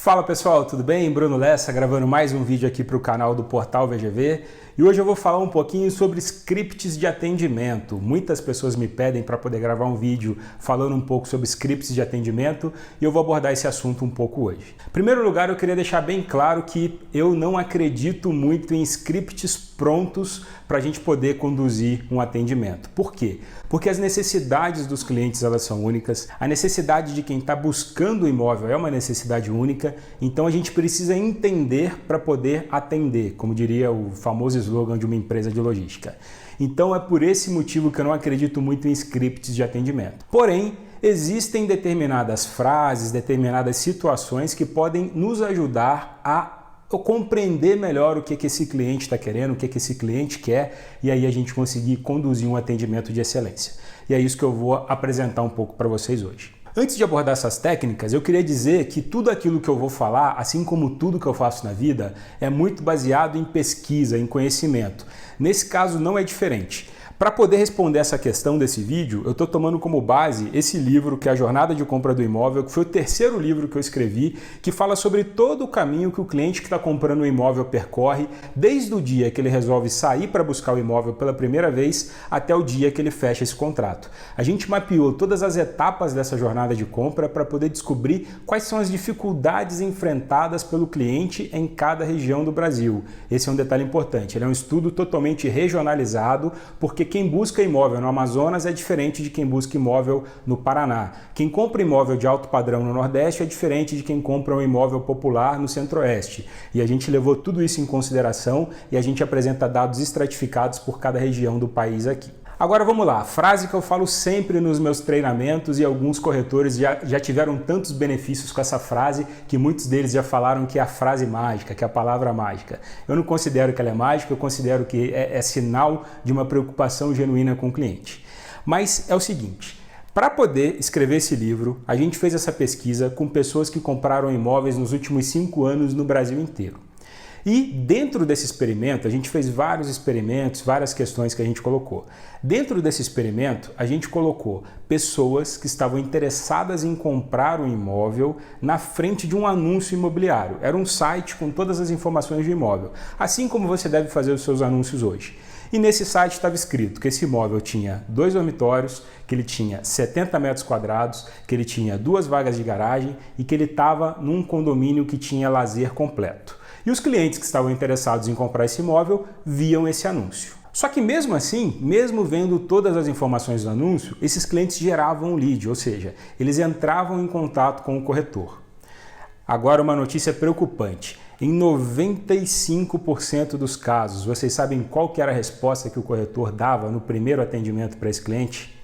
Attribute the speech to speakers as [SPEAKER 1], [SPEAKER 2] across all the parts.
[SPEAKER 1] Fala pessoal, tudo bem? Bruno Lessa gravando mais um vídeo aqui para o canal do Portal VGV e hoje eu vou falar um pouquinho sobre scripts de atendimento. Muitas pessoas me pedem para poder gravar um vídeo falando um pouco sobre scripts de atendimento e eu vou abordar esse assunto um pouco hoje. Em primeiro lugar, eu queria deixar bem claro que eu não acredito muito em scripts prontos para a gente poder conduzir um atendimento. Por quê? Porque as necessidades dos clientes elas são únicas, a necessidade de quem está buscando o imóvel é uma necessidade única, então a gente precisa entender para poder atender, como diria o famoso slogan de uma empresa de logística. Então é por esse motivo que eu não acredito muito em scripts de atendimento. Porém, existem determinadas frases, determinadas situações que podem nos ajudar a compreender melhor o que esse cliente está querendo, o que esse cliente quer e aí a gente conseguir conduzir um atendimento de excelência. E é isso que eu vou apresentar um pouco para vocês hoje. Antes de abordar essas técnicas, eu queria dizer que tudo aquilo que eu vou falar, assim como tudo que eu faço na vida, é muito baseado em pesquisa, em conhecimento. Nesse caso não é diferente. Para poder responder essa questão desse vídeo, eu estou tomando como base esse livro que é A Jornada de Compra do Imóvel, que foi o terceiro livro que eu escrevi, que fala sobre todo o caminho que o cliente que está comprando o imóvel percorre, desde o dia que ele resolve sair para buscar o imóvel pela primeira vez até o dia que ele fecha esse contrato. A gente mapeou todas as etapas dessa jornada de compra para poder descobrir quais são as dificuldades enfrentadas pelo cliente em cada região do Brasil. Esse é um detalhe importante, ele é um estudo totalmente regionalizado, porque quem busca imóvel no Amazonas é diferente de quem busca imóvel no Paraná. Quem compra imóvel de alto padrão no Nordeste é diferente de quem compra um imóvel popular no Centro-Oeste. E a gente levou tudo isso em consideração e a gente apresenta dados estratificados por cada região do país aqui. Agora vamos lá, a frase que eu falo sempre nos meus treinamentos e alguns corretores já tiveram tantos benefícios com essa frase que muitos deles já falaram que é a frase mágica, que é a palavra mágica. Eu não considero que ela é mágica, eu considero que é sinal de uma preocupação genuína com o cliente. Mas é o seguinte, para poder escrever esse livro, a gente fez essa pesquisa com pessoas que compraram imóveis nos últimos 5 anos no Brasil inteiro. E dentro desse experimento, a gente fez vários experimentos, várias questões que a gente colocou. Dentro desse experimento, a gente colocou pessoas que estavam interessadas em comprar um imóvel na frente de um anúncio imobiliário. Era um site com todas as informações do imóvel, assim como você deve fazer os seus anúncios hoje. E nesse site estava escrito que esse imóvel tinha 2 dormitórios, que ele tinha 70 metros quadrados, que ele tinha 2 vagas de garagem e que ele estava num condomínio que tinha lazer completo. E os clientes que estavam interessados em comprar esse imóvel viam esse anúncio. Só que mesmo assim, mesmo vendo todas as informações do anúncio, esses clientes geravam um lead, ou seja, eles entravam em contato com o corretor. Agora uma notícia preocupante. Em 95% dos casos, vocês sabem qual que era a resposta que o corretor dava no primeiro atendimento para esse cliente?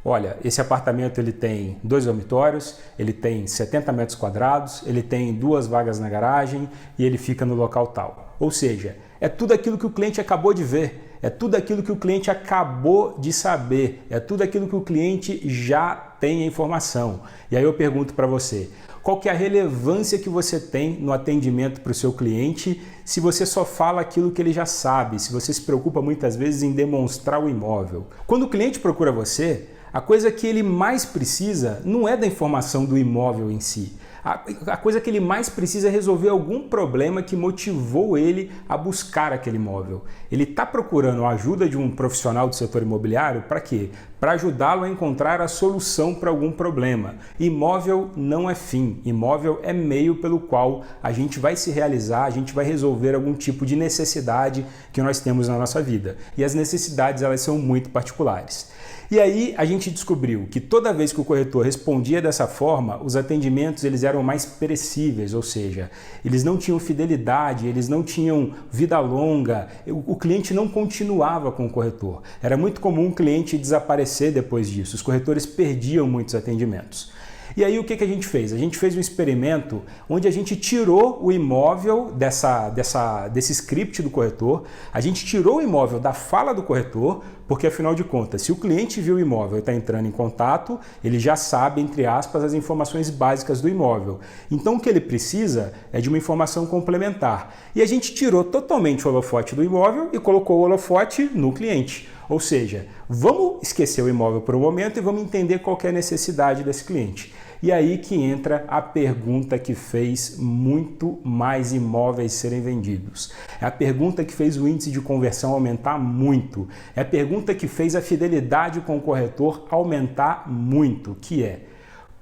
[SPEAKER 1] Olha, esse apartamento ele tem 2 dormitórios, ele tem 70 metros quadrados, ele tem 2 vagas na garagem e ele fica no local tal. Ou seja, é tudo aquilo que o cliente acabou de ver, é tudo aquilo que o cliente acabou de saber, é tudo aquilo que o cliente já tem a informação. E aí eu pergunto para você, qual que é a relevância que você tem no atendimento para o seu cliente se você só fala aquilo que ele já sabe, se você se preocupa muitas vezes em demonstrar o imóvel? Quando o cliente procura você, a coisa que ele mais precisa não é da informação do imóvel em si. A coisa que ele mais precisa é resolver algum problema que motivou ele a buscar aquele imóvel. Ele está procurando a ajuda de um profissional do setor imobiliário para quê? Para ajudá-lo a encontrar a solução para algum problema. Imóvel não é fim, imóvel é meio pelo qual a gente vai se realizar, a gente vai resolver algum tipo de necessidade que nós temos na nossa vida. E as necessidades elas são muito particulares. E aí a gente descobriu que toda vez que o corretor respondia dessa forma, os atendimentos eles eram mais perecíveis, ou seja, eles não tinham fidelidade, eles não tinham vida longa, o cliente não continuava com o corretor. Era muito comum o cliente desaparecer depois disso, os corretores perdiam muitos atendimentos. E aí o que a gente fez? A gente fez um experimento onde a gente tirou o imóvel desse script do corretor, a gente tirou o imóvel da fala do corretor, porque afinal de contas, se o cliente viu o imóvel e está entrando em contato, ele já sabe, entre aspas, as informações básicas do imóvel. Então o que ele precisa é de uma informação complementar. E a gente tirou totalmente o holofote do imóvel e colocou o holofote no cliente. Ou seja, vamos esquecer o imóvel por um momento e vamos entender qual que é a necessidade desse cliente. E aí que entra a pergunta que fez muito mais imóveis serem vendidos. É a pergunta que fez o índice de conversão aumentar muito. É a pergunta que fez a fidelidade com o corretor aumentar muito, que é: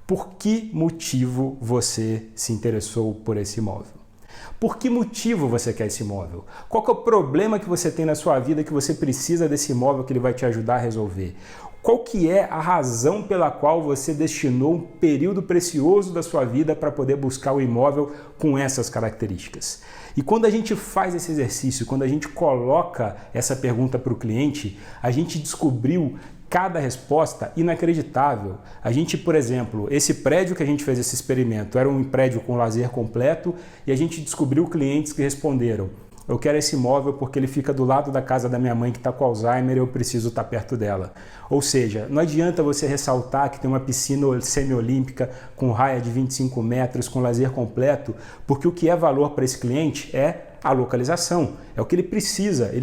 [SPEAKER 1] por que motivo você se interessou por esse imóvel? Por que motivo você quer esse imóvel? Qual que é o problema que você tem na sua vida que você precisa desse imóvel que ele vai te ajudar a resolver? Qual que é a razão pela qual você destinou um período precioso da sua vida para poder buscar o imóvel com essas características? E quando a gente faz esse exercício, quando a gente coloca essa pergunta para o cliente, a gente descobriu cada resposta inacreditável. A gente, por exemplo, esse prédio que a gente fez esse experimento era um prédio com lazer completo e a gente descobriu clientes que responderam: eu quero esse imóvel porque ele fica do lado da casa da minha mãe que está com Alzheimer e eu preciso estar perto dela. Ou seja, não adianta você ressaltar que tem uma piscina semiolímpica com raia de 25 metros, com lazer completo, porque o que é valor para esse cliente é a localização, é o que ele precisa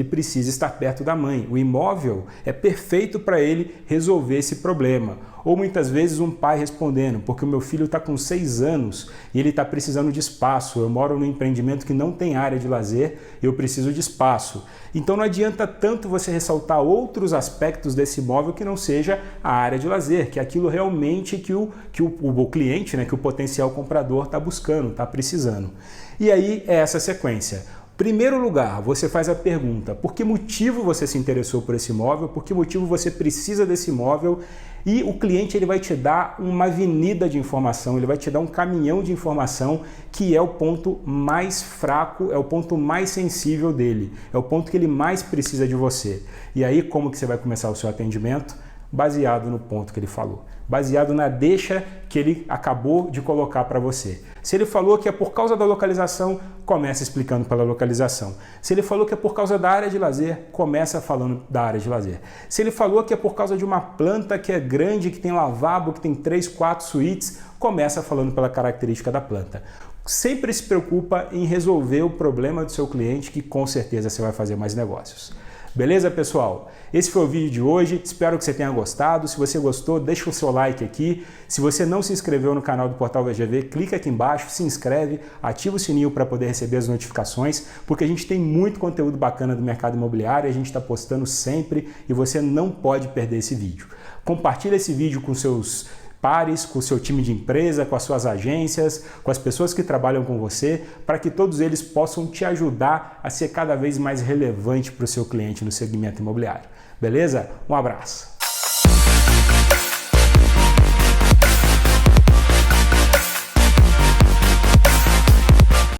[SPEAKER 1] estar perto da mãe. O imóvel é perfeito para ele resolver esse problema. Ou muitas vezes um pai respondendo: porque o meu filho está com 6 anos e ele está precisando de espaço, eu moro num empreendimento que não tem área de lazer, eu preciso de espaço. Então não adianta tanto você ressaltar outros aspectos desse imóvel que não seja a área de lazer, que é aquilo realmente que o cliente, né, que o potencial comprador está buscando, está precisando. E aí é essa sequência. Primeiro lugar, você faz a pergunta: por que motivo você se interessou por esse imóvel? Por que motivo você precisa desse imóvel? E o cliente ele vai te dar uma avenida de informação, ele vai te dar um caminhão de informação que é o ponto mais fraco, é o ponto mais sensível dele, é o ponto que ele mais precisa de você. E aí como que você vai começar o seu atendimento? Baseado no ponto que ele falou, baseado na deixa que ele acabou de colocar para você. Se ele falou que é por causa da localização, começa explicando pela localização. Se ele falou que é por causa da área de lazer, começa falando da área de lazer. Se ele falou que é por causa de uma planta que é grande, que tem lavabo, que tem 3, 4 suítes, começa falando pela característica da planta. Sempre se preocupa em resolver o problema do seu cliente, que com certeza você vai fazer mais negócios. Beleza, pessoal? Esse foi o vídeo de hoje, espero que você tenha gostado. Se você gostou, deixa o seu like aqui. Se você não se inscreveu no canal do Portal VGV, clica aqui embaixo, se inscreve, ativa o sininho para poder receber as notificações, porque a gente tem muito conteúdo bacana do mercado imobiliário, a gente está postando sempre e você não pode perder esse vídeo. Compartilha esse vídeo com seus pares, com o seu time de empresa, com as suas agências, com as pessoas que trabalham com você, para que todos eles possam te ajudar a ser cada vez mais relevante para o seu cliente no segmento imobiliário. Beleza? Um abraço!